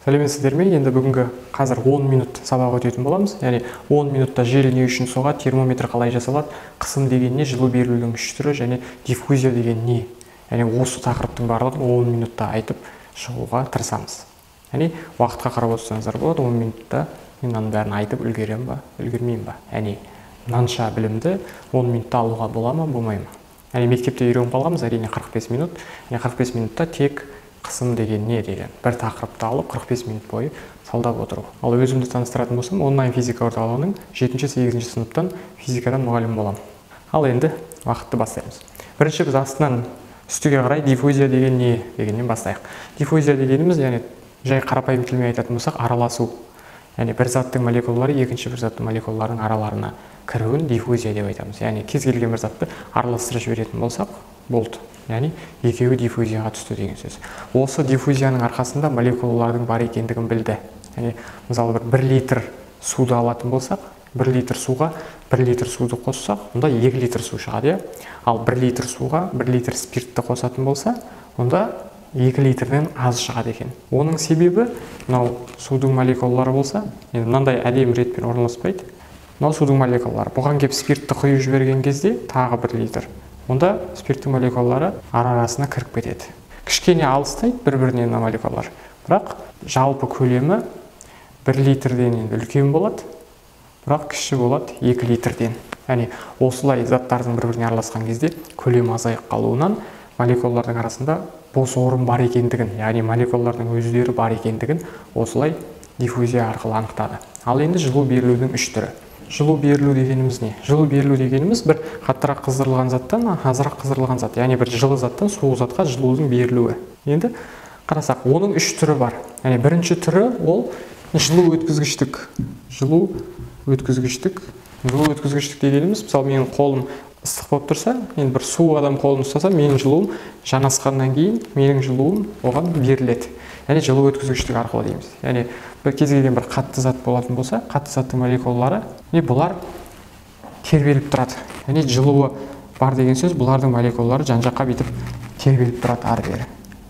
Сәлеметсіздер ме? Енді бүгінгі қазір 10 минут сабақ өтетін боламыз. Яғни 10 минутта жел не үшін соғады, термометр қалай жасалады, қысым деген не, жылу берілудің үш түрі және диффузия деген не. Яғни осы тақырыптың барлығын 10 минутта айтып шығуға тырысамыз. Яғни уақытқа қарап отырсаңыздар болады, 10 минутта мен мынаның бәрін айтып үлгеремін ба, үлгермеймін ба? Яғни мынанша білімді 10 минутта алуға бола ма, болмай ма? Яғни мектепте үйреніп қалғанбыз, әрине 45 минут. Яғни 45 минутта тек қысым деген не деген бір тақырыпты алып 45 минут бойы салдап отыру. Ал өзімді таныстыратын болсам, онлайн физика орталығының 7-8 сыныптан физикадан мұғалім боламын. Ал енді уақытты бастаймыз. Бірінші біз астынан үстіге қарай диффузия деген не дегеннен бастайық. Диффузия дегеніміз, яғни жай қарапайым тілмен айтатын болсақ, араласу. Яғни бір заттың молекулалары екінші бір заттың молекулаларының араларына кіруін диффузия деп айтамыз. Яғни кез келген бір затты араластырып жіберетін болсақ, болды. Яғни екеуі диффузияға түсті деген сөз. Осы диффузияның арқасында молекулалардың бар екендігін білді. Яғни мысалы бір литр суды алатын болсақ, 1 литр суға 1 литр суды қоссақ, онда 2 литр су шығады. Ал 1 литр суға 1 литр спиртті қосатын болса, онда 2 литрден аз шығады екен. Оның себебі, мынау судың молекулалары болса, енді мынандай әдемі ретпен орналаспайды. Мынау судың молекулалары. Бұған кеп спиртті құйып жіберген кезде тағы 1 литр. Онда спирттің молекулалары арасына кіріп кетеді. Кішкене алыстайды бір-бірінен молекулалар. Бірақ жалпы көлемі 1 литрден енді үлкен болады, бірақ кіші болады 2 литрден. Яғни осылай заттардың бір-біріне араласқан кезде көлем азайып қалуынан молекулалардың арасында бос орын бар екендігін, яғни молекулалардың өздері бар екендігін осылай диффузия арқылы анықтады. Ал енді жылу берілудің үш түрі. Жылу берілу дегеніміз не? Жылу берілу дегеніміз бір қаттырақ қыздырылған заттан азырақ қыздырылған зат, яғни бір жылы заттан суық затқа жылудың берілуі. Енді қарасақ, оның үш түрі бар. Яғни бірінші түрі ол жылу өткізгіштік. Жылу өткізгіштік дегеніміз, мысалы менің қолым ыстық болып тұрса, енді бір суық адам қолын ұстаса, менің жылуым жанасқаннан кейін менің жылуым оған беріледі. Яғни жылу өткізгіштік арқылы дейміз. Яғни бір кез келген бір қатты зат болатын болса, қатты заттың молекулалары, бұлар тербеліп тұрады. Яғни жылуы бар деген сөз, бұлардың молекулалары жан-жаққа бүйтіп тербеліп тұрады ары бері.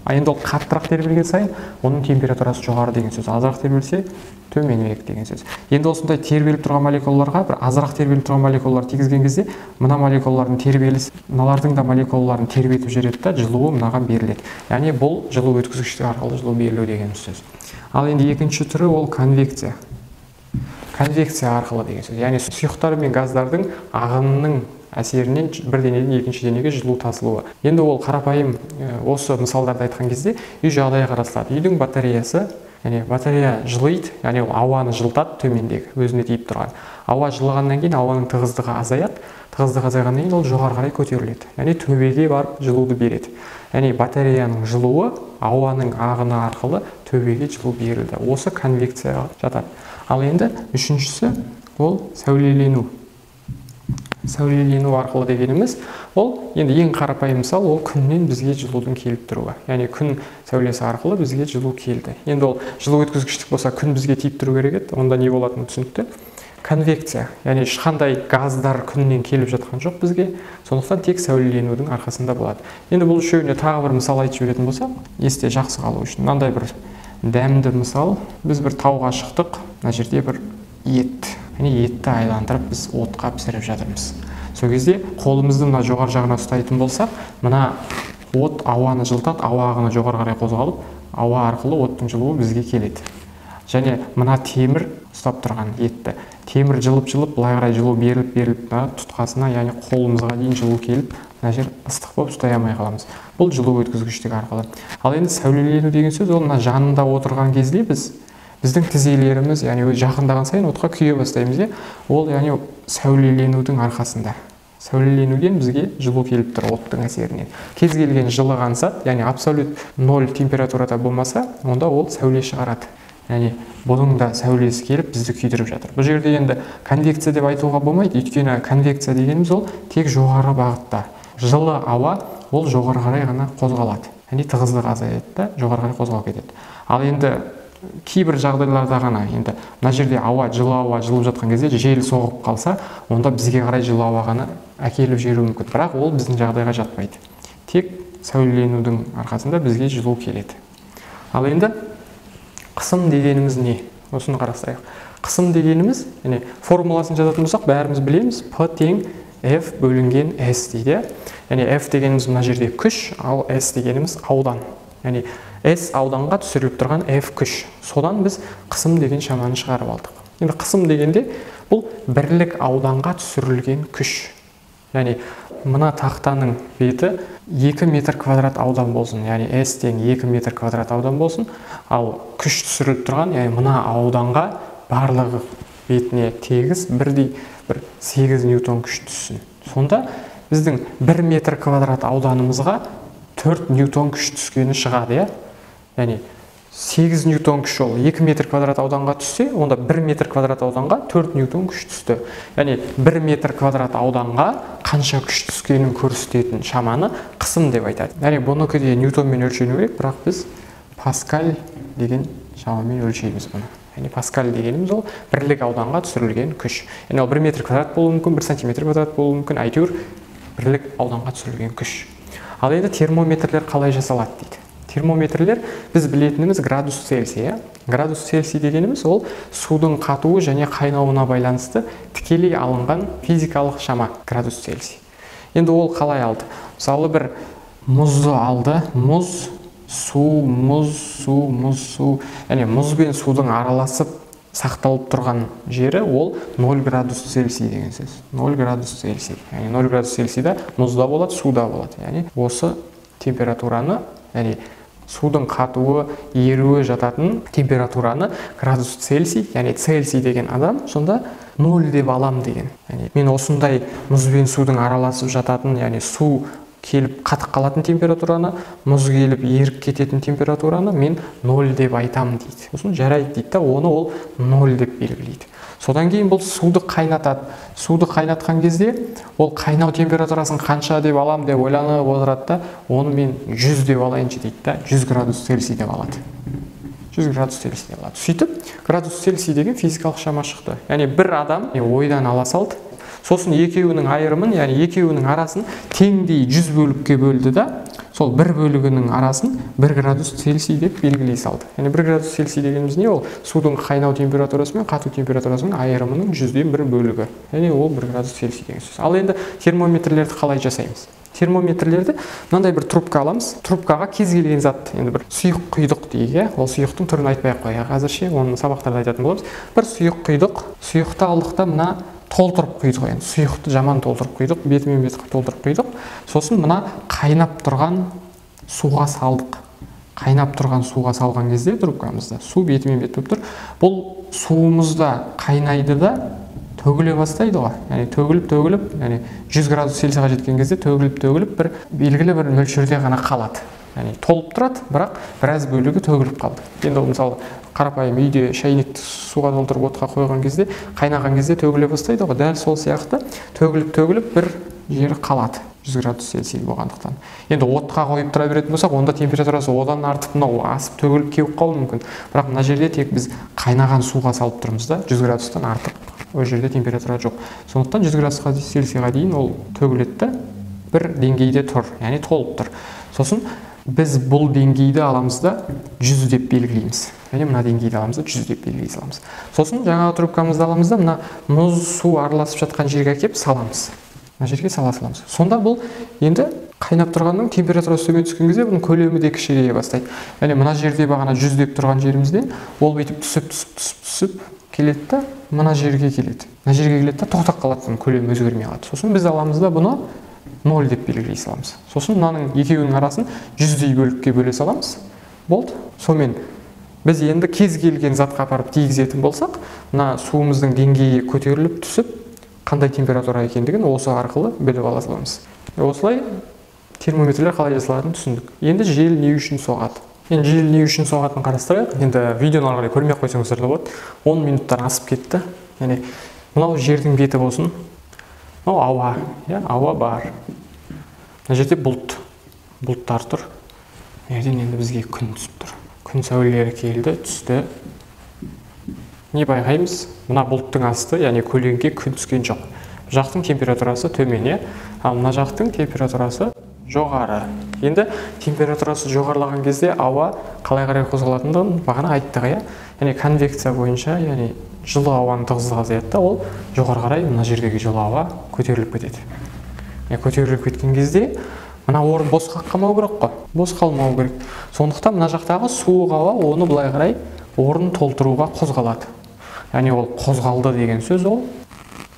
Енді ол қаттырақ тербелген сайын, оның температурасы жоғары деген сөз. Азырақ тербелсе, төменірек деген сөз. Енді осындай тербеліп тұрған молекулаларға бір азырақ тербеліп тұрған молекулалар тигізген кезде, мына молекулалардың тербелісі, мыналардың да молекулаларын тербетіп жүреді да, жылуы мынаған беріледі. Яғни бұл жылу өткізгіштік арқылы жылу берілу деген сөз. Ал енді екінші түрі ол конвекция. Конвекция арқылы деген сөз. Яғни сұйықтар мен газдардың ағынының әсерінен бір денеден екінші денеге жылу тасылуы. Енді ол қарапайым осы мысалдарды айтқан кезде үй жағдайы қарастырылады. Үйдің батареясы, яғни батарея жылиды, яғни ауаны жылытады төмендегі, өзіне тиіп тұрған. Ауа жылығаннан кейін ауаның тығыздығы азаяды. Тығыздығы азайғаннан кейін ол жоғары қарай көтеріледі. Яғни төбеге барып жылуды береді. Яғни батареяның жылуы ауаның ағыны арқылы төбеге жылу берілді. Осы конвекцияға жатады. Ал енді үшіншісі ол сәулелену. Сәулелену арқылы дегеніміз, ол енді ең қарапайым мысал, ол күннен бізге жылудың келіп тұруы. Яғни күн сәулесі арқылы бізге жылу келді. Енді ол жылу өткізгіштік болса, күн бізге тиіп тұру керек еді, онда не болатыны түсінікті. Конвекция, яғни ешқандай газдар күннен келіп жатқан жоқ бізге, сондықтан тек сәулеленудің арқасында болады. Енді бұл үшеуіне тағы бір мысал айтып жіберетін болсақ, есте жақсы қалу үшін мынандай бір дәмді мысал, біз бір тауға шықтық, мына жерде бір ет, етті айландырып біз отқа пісіріп жатырмыз. Сол кезде қолымызды мына жоғары жағына ұстайтын болсақ, мына от ауаны жылытады, ауа ағыны жоғары қарай қозғалып, ауа арқылы оттың жылуы бізге келеді. Және мына темір ұстап тұрған етті. Темір жылып-жылып, былай қарай жылу беріліп, тұтқасына, яғни қолымызға дейін жылу келіп, мына жер ыстық болып ұстай алмай қаламыз. Бұл жылу өткізгіштік арқылы. Ал енді сәулелену деген сөз, ол мына жанында отырған кезде біздің тізелеріміз, яғни жақындаған сайын отқа күйе бастаймыз. Ол яғни сәулеленудің арқасында. Сәулеленуден бізге жылу келіп тұр оттың әсерінен. Кез келген жылыған зат, яғни абсолют 0 температурада болмаса, онда ол сәуле шығарады. Яғни бұның да сәулесі келіп бізді күйдіріп жатыр. Бұл жерде енді конвекция деп айтуға болмайды, өйткені конвекция дегеніміз ол тек жоғары бағытта. Жылы ауа ол жоғары қарай ғана қозғалады. Яғни тығыздығы азаяды да, жоғары қарай қозғалып кетеді. Ал енді кейбір жағдайларда ғана, енді мына жерде жылы ауа жылып жатқан кезде жел соғып қалса, онда бізге қарай жылы ауаны әкеліп жіберуі мүмкін. Бірақ ол біздің жағдайға жатпайды. Тек сәулеленудің арқасында бізге жылу келеді. Ал енді қысым дегеніміз не? Осыны қарастырайық. Қысым дегеніміз, яғни формуласын жазатын болсақ, бәріміз білеміз, P тең F бөлінген S дейді. Яғни F дегеніміз мына жерде күш, ал S дегеніміз аудан. Яғни S ауданға түсіріліп тұрған F күш. Содан біз қысым деген шаманы шығарып алдық. Енді қысым дегенде бұл бірлік ауданға түсірілген күш. Яғни мына тақтаның беті 2 метр квадрат аудан болсын, яғни S тең 2 метр квадрат аудан болсын, ал күш түсіріліп тұрған, яғни мына ауданға барлығы бетіне тегіс бірдей 8 ньютон күш түссін. Сонда біздің 1 метр квадрат ауданымызға 4 ньютон күш түскені шығады, яғни 8 ньютон күш ол 2 метр квадрат ауданға түссе, онда 1 метр квадрат ауданға 4 ньютон күш түсті. Яғни 1 метр квадрат ауданға қанша күш түскенін көрсететін шаманы қысым деп айтады. Яғни бұныкі де ньютонмен өлшену керек, бірақ біз паскаль деген шамамен өлшейміз бұны. Яғни паскаль дегеніміз ол бірлік ауданға түсірілген күш. Яғни ол 1 метр квадрат болуы мүмкін, 1 сантиметр квадрат болуы мүмкін, әйтеуір бірлік ауданға түсірілген күш. Ал енді термометрлер қалай жасалады дейді. Термометрлер біз білетініміз градус Цельсия. Градус Цельсий дегеніміз ол судың қатуы және қайнауына байланысты тікелей алынған физикалық шама градус Цельсий. Енді ол қалай алды? Мысалы бір мұзды алды, мұз, су, яғни мұз бен судың араласып сақталып тұрған жері ол 0 градус Цельсий деген сөз. 0 градус Цельсий. Яғни 0 градус Цельсийда мұзда болады, суда болады. Яғни осы температураны, яғни судың қатуы, еруі жататын температураны градус Цельсий, яғни Цельсий деген адам, сонда 0 деп алам деген. Яғни мен осындай мұз бен судың араласып жататын, яғни су келіп қатып қалатын температураны, мұз келіп еріп кететін температураны мен 0 деп айтам дейді. Сосын жарайды дейді да, оны ол 0 деп белгілейді. Содан кейін бұл суды қайнатады. Суды қайнатқан кезде ол қайнау температурасын қанша деп алам деп ойланып отырады да, оны мен 100 деп алайыншы дейді да, 100 градус Цельсий деп алады. 100 градус Цельсий деп алады. Сөйтіп, градус Цельсий деген физикалық шама шықты. Яғни бір адам ойдан ала салды. Сосын екеуінің айырымын, яғни екеуінің арасын теңдей 100 бөлікке бөлді да, сол бір бөлігінің арасын 1 градус Цельсий деп белгілей салды. Яғни 1 градус Цельсий дегеніміз не ол? Судың қайнау температурасы мен қату температурасының айырымының 100-ден 1 бөлігі. Яғни ол 1 градус Цельсий деген сөз. Ал енді термометрлерді қалай жасаймыз? Термометрлерді мынандай бір трубка аламыз. Трубкаға кез келген зат, енді бір сұйық құйдық дейік, ол сұйықтың түрін айтпай-ақ қояйық. Қазірше оны сабақтарда айтатын боламыз. Бір сұйық құйдық, сұйықты алдық та мына толтырып құйдық, енді сұйықты жаман толтырып құйдық, бетімен бет толтырып құйдық. Сосын мына қайнап тұрған суға салдық. Қайнап тұрған суға салған кезде трубкамызда су бетімен бет болып тұр. Бұл суымызда қайнайды да төгіле бастайды ғой. Яғни төгіліп, яғни 100 градус Цельсийға жеткен кезде төгіліп бір белгілі бір мөлшерде ғана қалады. Яғни толып тұрады, бірақ біраз бөлігі төгіліп қалды. Енді ол мысалы қарапайым үйде шайнекті суға толтырып отқа қойған кезде, қайнаған кезде төгіле бастайды ғой. Дәл сол сияқты төгіліп бір жері қалады 100 градус Цельсий болғандықтан. Енді отқа қойып тұра беретін болсақ, онда температурасы одан артып мынау асып төгіліп кеуіп қалуы мүмкін. Бірақ мына жерде тек біз қайнаған суға салып тұрмыз да, 100 градустан артық. Ол жерде температура жоқ. Сондықтан 100 градус Цельсийға дейін ол төгіледі, бір деңгейде тұр, яғни толып тұр. Сосын біз бұл деңгейді аламыз да 100 деп белгілейміз. Яғни мына деңгейді аламыз да 100 деп белгілей саламыз. Сосын жаңағы трубкамызды аламыз да мына мұз су араласып жатқан жерге әкеліп саламыз. Мына жерге саламыз. Сонда бұл енді қайнап тұрғанның температурасы төмен түскен кезде бұның көлемі де кішірейе бастайды. Яғни мына жерде бағана 100 деп тұрған жерімізден ол бүйтіп түсіп келеді да мына жерге келеді. Мына жерге келеді да тоқтап қалады, бұның көлемі өзгермей қалады. Сосын біз аламыз да бұны 0 деп белгілей саламыз. Сосын мынаның екеуінің арасын 100-дей бөлікке бөле саламыз. Болды. Сонымен біз енді кез келген затқа апарып тигізетін болсақ, мына суымыздың деңгейі көтеріліп түсіп, қандай температура екендігін осы арқылы біліп ала аламыз. Осылай термометрлер қалай жасалатынын түсіндік. Енді жел не үшін соғады? Енді жел не үшін соғатынын қарастырайық. Енді видеоны ары қарай көрмей қойсаңыздар да болады. 10 минуттан асып кетті. Яғни мынау жердің беті болсын. Мынау ауа, ауа бар. Мына жерде бұлттар тұр. Мерден енді бізге күн түсіп тұр. Күн сәулелері келді, түсті. Не байқаймыз? Мына бұлттың асты, яғни көлеңке күн түскен жоқ. Жақтың температурасы төмен, ал мына жақтың температурасы жоғары. Енді температурасы жоғарылаған кезде ауа қалай қарай қозғалатындығын бағана айттық, иә. Яғни конвекция бойынша, яғни жылы ауаның тығыздығы азаяды, ол жоғары қарай мына жердегі жылы ауа көтеріліп кетеді. Көтеріліп кеткен кезде мына орын бос қалмау керек қой, бос қалмау керек. Сондықтан мына жақтағы суық ауа оны былай қарай орнын толтыруға қозғалады. Яғни ол қозғалды деген сөз, ол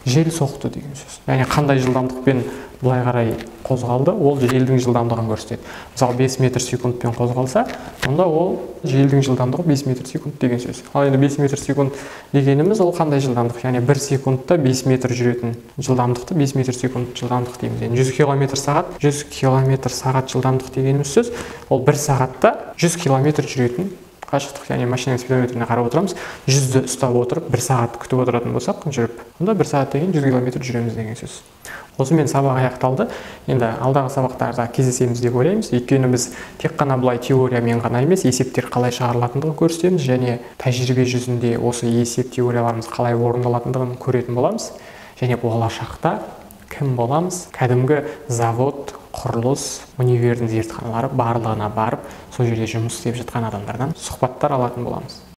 жел соқты деген сөз. Яғни қандай жылдамдықпен былай қарай қозғалды, ол желдің жылдамдығын көрсетеді. Мысалы 5 метр секундпен қозғалса, онда ол желдің жылдамдығы 5 метр секунд деген сөз. Ал енді 5 метр секунд дегеніміз ол қандай жылдамдық? Яғни 1 секундта 5 метр жүретін жылдамдықты 5 метр секунд жылдамдық дейміз. Яғни 100 км сағат, 100 км сағат жылдамдық дегеніміз сөз, ол 1 сағатта 100 км жүретін қашықтық. Яғни машинаның спидометріне қарап отырамыз, 100-ді ұстап отырып 1 сағат күтіп отыратын болсақ жүріп, онда 1 сағат деген 100 км жүреміз деген сөз. Осымен сабақ аяқталды. Енді алдағы сабақтарда кездесеміз деп ойлаймыз. Өйткені біз тек қана былай теориямен ғана емес, есептер қалай шығарылатындығын көрсетеміз және тәжірибе жүзінде осы есеп теорияларымыз қалай орындалатындығын көретін боламыз. Және болашақта кім боламыз? Кәдімгі завод, құрылыс, универдің зертханалары барлығына барып, сол жерде жұмыс істеп жатқан адамдардан сұхбаттар алатын боламыз.